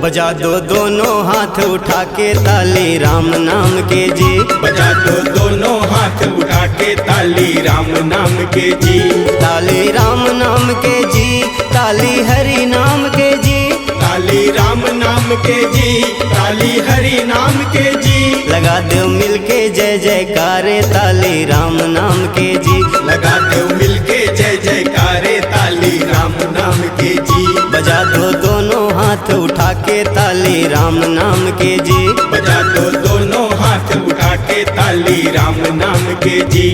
बजा दो दोनों हाथ उठा के ताली राम नाम के जी। बजा दो दोनों हाथ उठा के ताली राम नाम के जी। ताली राम नाम के जी, ताली हरि नाम के जी। ताली राम नाम के जी, ताली हरि नाम के जी। लगा दो मिलके जय जयकारे ताली राम नाम के जी। लगा दो मिलके जय जयकारे ताली राम नाम के जी। बजा दो दोनों हाथ उठा के ताली राम नाम के जी। बजा दो दोनों हाथ उठा के ताली राम नाम के जी।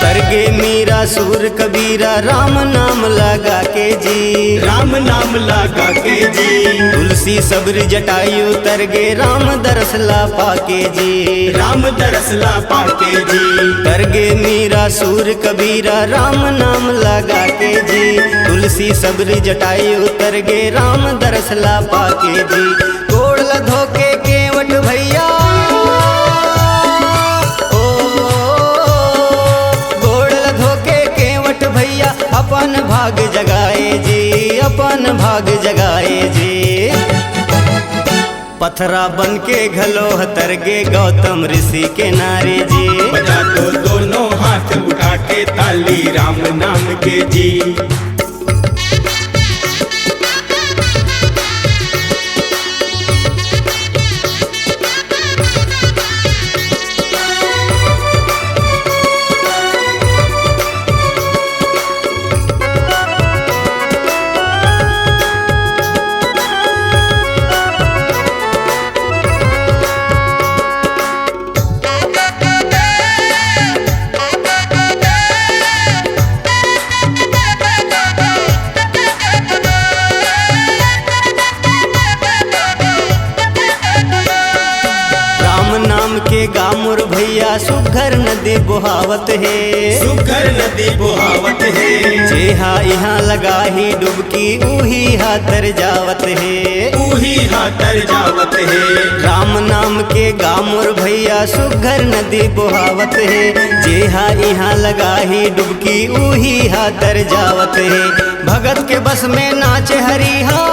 तरगे मीरा सूर कबीरा राम नाम लगा के जी। राम नाम लगा के जी। तुलसी सब्र जटायु तरगे राम दरसला पाके जी। राम दरसला पाके जी। तरगे मीरा सूर कबीरा राम नाम लगा के जी। तुलसी सब्र जटायु तरगे राम दरसला पाके जी। गोड़ लधो के केवट भैया अपन भाग जगाए जी, अपन भाग जगाए जी। पथरा बन के घलोह तरगे गौतम ऋषि के नारे जी। बजा दो दोनों हाथ उठा के ताली राम नाम के जी। के गामुर भैया सुघर नदी बुहावत है। सुघर नदी बुहावत है। जेहा यहाँ लगा ही डुबकी उही हाथर जावत है। उही हाथर जावत है। राम नाम के गामुर भैया सुघर नदी बुहावत है। जेहा यहाँ लगा ही डुबकी उही हाथर जावत है। भगत के बस में नाचे हरिहा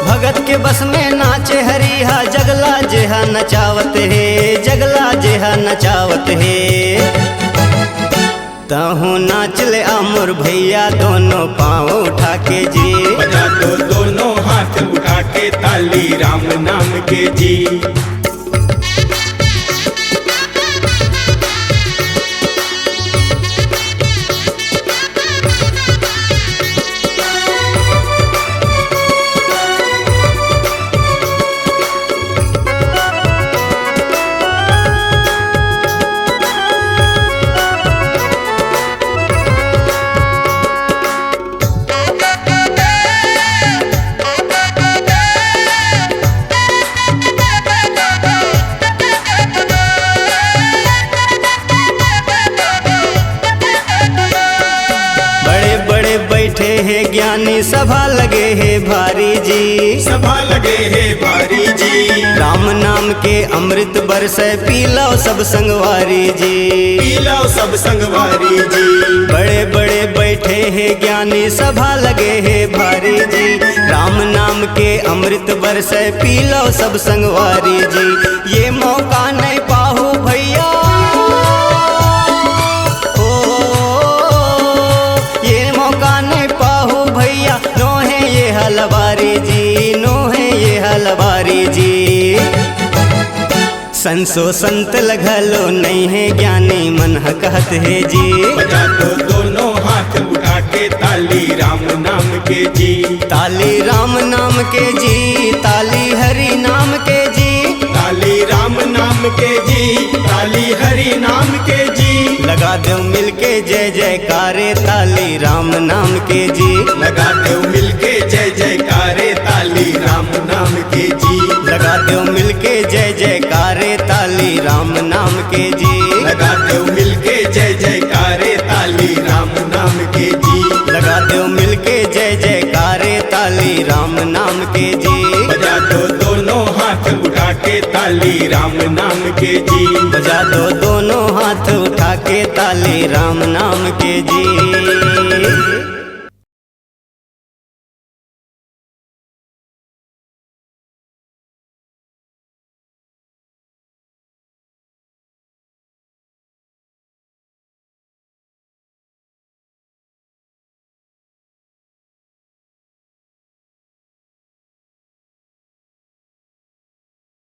भगत के बस में नाचे हरिहा। जगला जेहा नचावत है, जगला जेहा नचावत है। ताहू नाच ले आमुर भैया दोनों पाँव उठा के जी। बजा दो दोनों हाथ उठा के ताली राम नाम के जी। ज्ञानी सभा लगे है भारी जी। सभा लगे है भारी जी। राम नाम के अमृत बरसे पीलो सब संगवारी जी। पीलो सब संगवारी जी। बड़े बड़े बैठे हैं ज्ञानी सभा लगे है भारी जी। राम नाम के अमृत बरसे पीलो सब संगवारी जी। ये मौका नहीं पाहू भैया हलवारी जी, नो है ये हलवारी जी। संसो संत लगलो नहीं है ज्ञानी मन कहत है जी। बजा दो दोनों हाथ उठा के ताली राम नाम के जी। ताली राम नाम के जी, ताली हरि नाम के जी। ताली राम नाम के जी, ताली हरि नाम के जी। लगा दो मिलके जय जयकारे ताली राम नाम के जी। लगा दो मिलके जय जयकारे ताली राम नाम के जी। लगा दो मिलके जय जयकारे ताली राम नाम के जी। लगा दो मिलके जय जयकारे ताली राम नाम के जी। लगा दो मिलके जय जयकारे ताली राम नाम के जी। बजा दो दोनों हाथ उठा के ताली राम नाम के जी। बजा दो दोनों हाथ उठा के ताली राम नाम के जी।